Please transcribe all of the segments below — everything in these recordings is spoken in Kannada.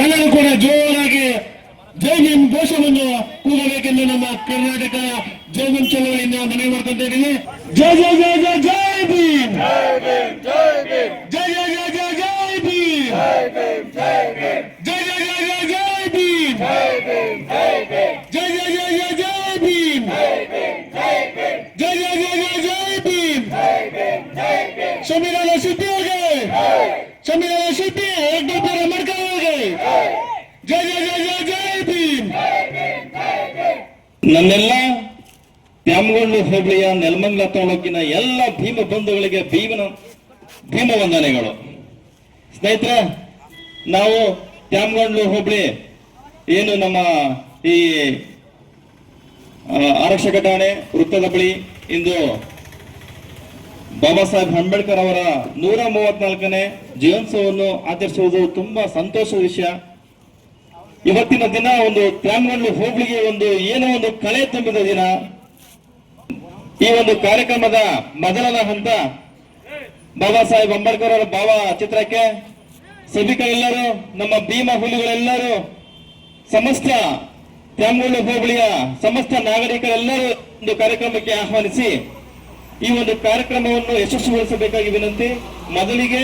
ಎಲ್ಲರೂ ಕೂಡ ಜೋರಾಗಿ ಜೈ ಭೀಮ್ ಘೋಷವನ್ನು ಕೂಗಬೇಕೆಂದು ನಮ್ಮ ಕರ್ನಾಟಕ ಜೈ ಭೀಮ್ ಚಳವಳಿಯಿಂದ ಮನವಿ ಮಾಡ್ಕೊಂತ ಇದ್ದೀನಿ. ಜೈ ಜೈ ಜೈ ಜೈ ಜೈ ಭೀಮ್, ಜೈ ಜೈ ಜೈ ಜೈ ಜೈ ಭೀಮ್, ಜೈ ಜೈ ಜೈ ಜೈ ಜೈ ಭೀಮ್, ಜೈ ಜೈ ಜೈ ಜೈ ಜೈ ಭೀಮ್, ಜೈ ಜೈ ಜೈ ಜೈ ಜೈ ಭೀಮ್. ಸಂವಿಧಾನ ಶಿಲ್ಪಿಯವರಿಗೆ, ಸಂವಿಧಾನ ಶಿಲ್ಪಿ ಡಾಕ್ಟರ್ ಅಂಬೇಡ್ಕರ್ ಅವರಿಗೆ ಜೈ ಜೈ ಜೈ ಜೈ ಜೈ ಭೀಮ್. ನನ್ನೆಲ್ಲ ತ್ಯಾಮಗೊಂಡು ಹೋಬಳಿಯ ನೆಲಮಂಗಲ ತಾಲೂಕಿನ ಎಲ್ಲ ಭೀಮ ಬಂಧುಗಳಿಗೆ ಭೀಮ ವಂದನೆಗಳು. ಸ್ನೇಹಿತರೆ, ನಾವು ತ್ಯಾಮಗೊಂಡು ಹೋಬಳಿ ಏನು ನಮ್ಮ ಈ ಆರಕ್ಷಕ ಠಾಣೆ ವೃತ್ತದ ಬಳಿ ಇಂದು ಬಾಬಾ ಸಾಹೇಬ್ ಅಂಬೇಡ್ಕರ್ ಅವರ 134ನೇ ಜೀವನೋತ್ಸವವನ್ನು ಆಚರಿಸುವುದು ತುಂಬಾ ಸಂತೋಷದ ವಿಷಯ. ಇವತ್ತಿನ ದಿನ ಒಂದು ತ್ಯಾಮಗೊಂಡು ಹೋಬಳಿಗೆ ಏನೋ ಒಂದು ಕಳೆ ತುಂಬಿದ ದಿನ. ಈ ಒಂದು ಕಾರ್ಯಕ್ರಮದ ಮೊದಲನ ಹಂತ ಬಾಬಾ ಸಾಹೇಬ್ ಅಂಬೇಡ್ಕರ್ ಅವರ ಭಾವಚಿತ್ರಕ್ಕೆ ಸಭಿಕರೆಲ್ಲರೂ, ನಮ್ಮ ಭೀಮ ಹುಲಿಗಳೆಲ್ಲರೂ, ಸಮಸ್ತ ತ್ಯಾಮಗೊಂಡು ಹೋಬಳಿಯ ಸಮಸ್ತ ನಾಗರಿಕರೆಲ್ಲರೂ ಒಂದು ಕಾರ್ಯಕ್ರಮಕ್ಕೆ ಆಹ್ವಾನಿಸಿ ಈ ಒಂದು ಕಾರ್ಯಕ್ರಮವನ್ನು ಯಶಸ್ವಿಗೊಳಿಸಬೇಕಾಗಿ ವಿನಂತಿ. ಮೊದಲಿಗೆ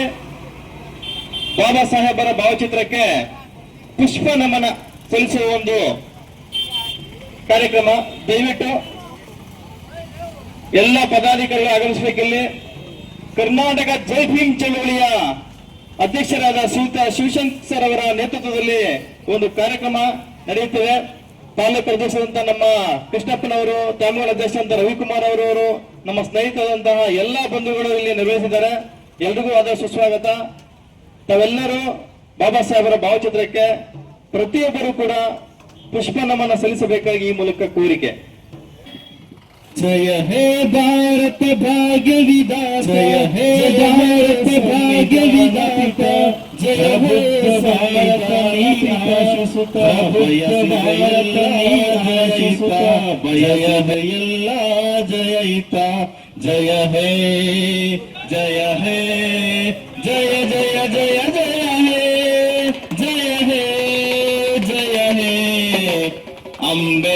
ಬಾಬಾ ಸಾಹೇಬರ ಭಾವಚಿತ್ರಕ್ಕೆ ಪುಷ್ಪ ನಮನ ಸಲ್ಲಿಸುವ ಒಂದು ಕಾರ್ಯಕ್ರಮ. ದಯವಿಟ್ಟು ಎಲ್ಲ ಪದಾಧಿಕಾರಿಗಳು ಆಗಮಿಸಬೇಕಿಲ್ಲಿ. ಕರ್ನಾಟಕ ಜೈ ಭೀಮ್ ಚಳವಳಿಯ ಅಧ್ಯಕ್ಷರಾದ ಶಿವಶಂಕರ್ ಅವರ ನೇತೃತ್ವದಲ್ಲಿ ಒಂದು ಕಾರ್ಯಕ್ರಮ ನಡೆಯುತ್ತದೆ. ತಾಲೂಕು ಅಧ್ಯಕ್ಷರಂತ ನಮ್ಮ ಕೃಷ್ಣಪ್ಪನವರು, ತ್ಯಾಮಗೊಂಡು ಅಧ್ಯಕ್ಷರಂತ ರವಿಕುಮಾರ್ ಅವರು, ನಮ್ಮ ಸ್ನೇಹಿತರಾದಂತಹ ಎಲ್ಲಾ ಬಂಧುಗಳು ಇಲ್ಲಿ ನಿರ್ವಹಿಸಿದ್ದಾರೆ. ಎಲ್ರಿಗೂ ಆದ ಸುಸ್ವಾಗತ. ತಾವೆಲ್ಲರೂ ಬಾಬಾ ಸಾಹೇಬರ ಭಾವಚಿತ್ರಕ್ಕೆ ಪ್ರತಿಯೊಬ್ಬರು ಕೂಡ ಪುಷ್ಪ ನಮನ ಸಲ್ಲಿಸಬೇಕಾಗಿ ಈ ಮೂಲಕ ಕೋರಿಕೆ. ಜಯ ಹೇ ಭಾರತ ಭಾಗ್ಯ ವಿಧಾತ, ಜಯ ಹೇ ಭಾರತ ಭಾಗ್ಯ ವಿಧಾತ, ಜಯ ಹೇ ಭಾರತ ನೀನಾಶಿಸುತ್ತ, ಭಾರತ ನೀನಾಶಿಸುತ್ತ, ಜಯ ಹೇ ಎಲ್ಲ ಜಯಿತ, ಜಯ ಹೇ ಜಯ ಹೇ ಜಯ ಜಯ ಜಯ ಜಯ ಹೇ, ಜಯ ಹೇ ಜಯ ಹೇ ಅಂಬೆ